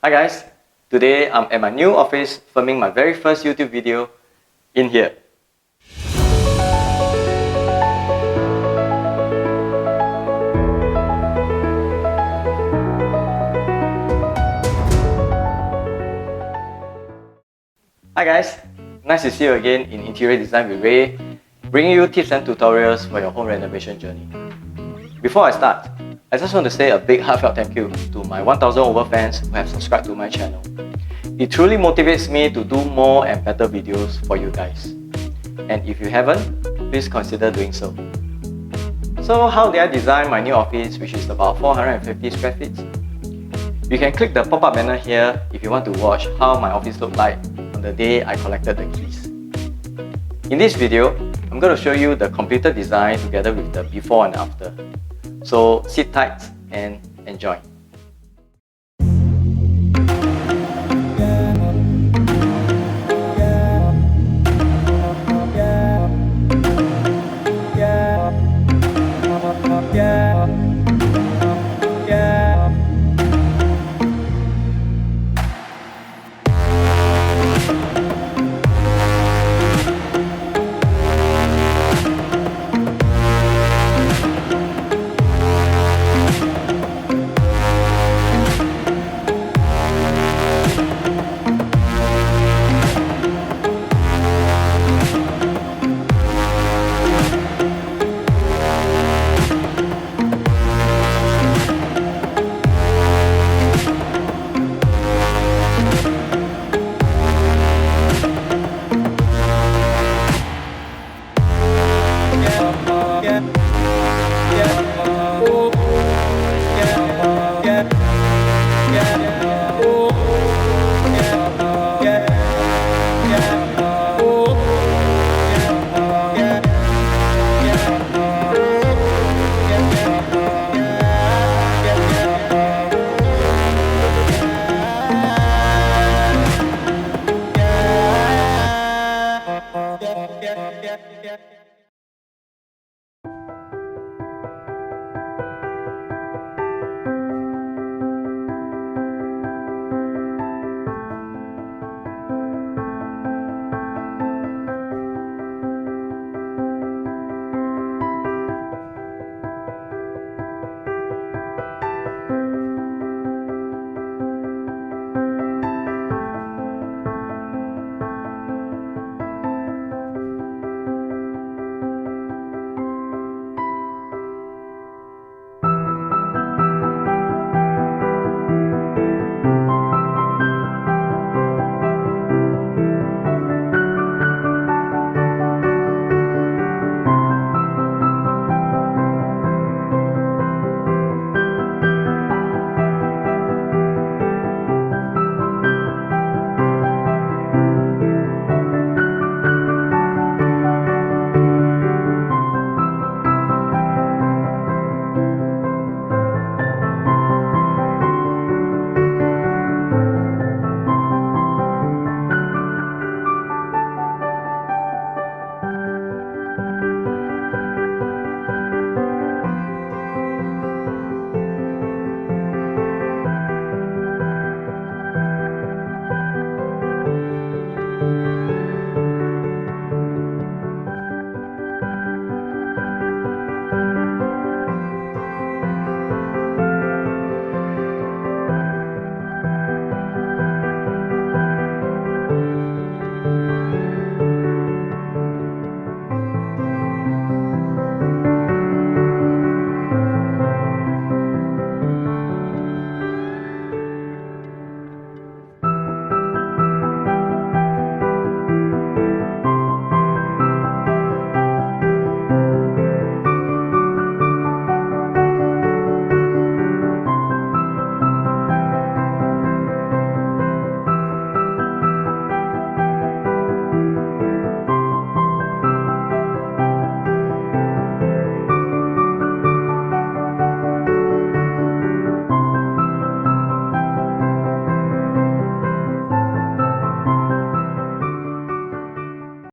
Hi guys, today I'm at my new office filming my very first YouTube video in here. Hi guys, nice to see you again in Interior Design with Ray, bringing you tips and tutorials for your home renovation journey. Before I start, I just want to say a big heartfelt thank you to my 1000 over fans who have subscribed to my channel. It truly motivates me to do more and better videos for you guys. And if you haven't, please consider doing so. So how did I design my new office, which is about 450 square feet? You can click the pop-up banner here if you want to watch how my office looked like on the day I collected the keys. In this video, I'm going to show you the completed design together with the before and after. So sit tight and enjoy.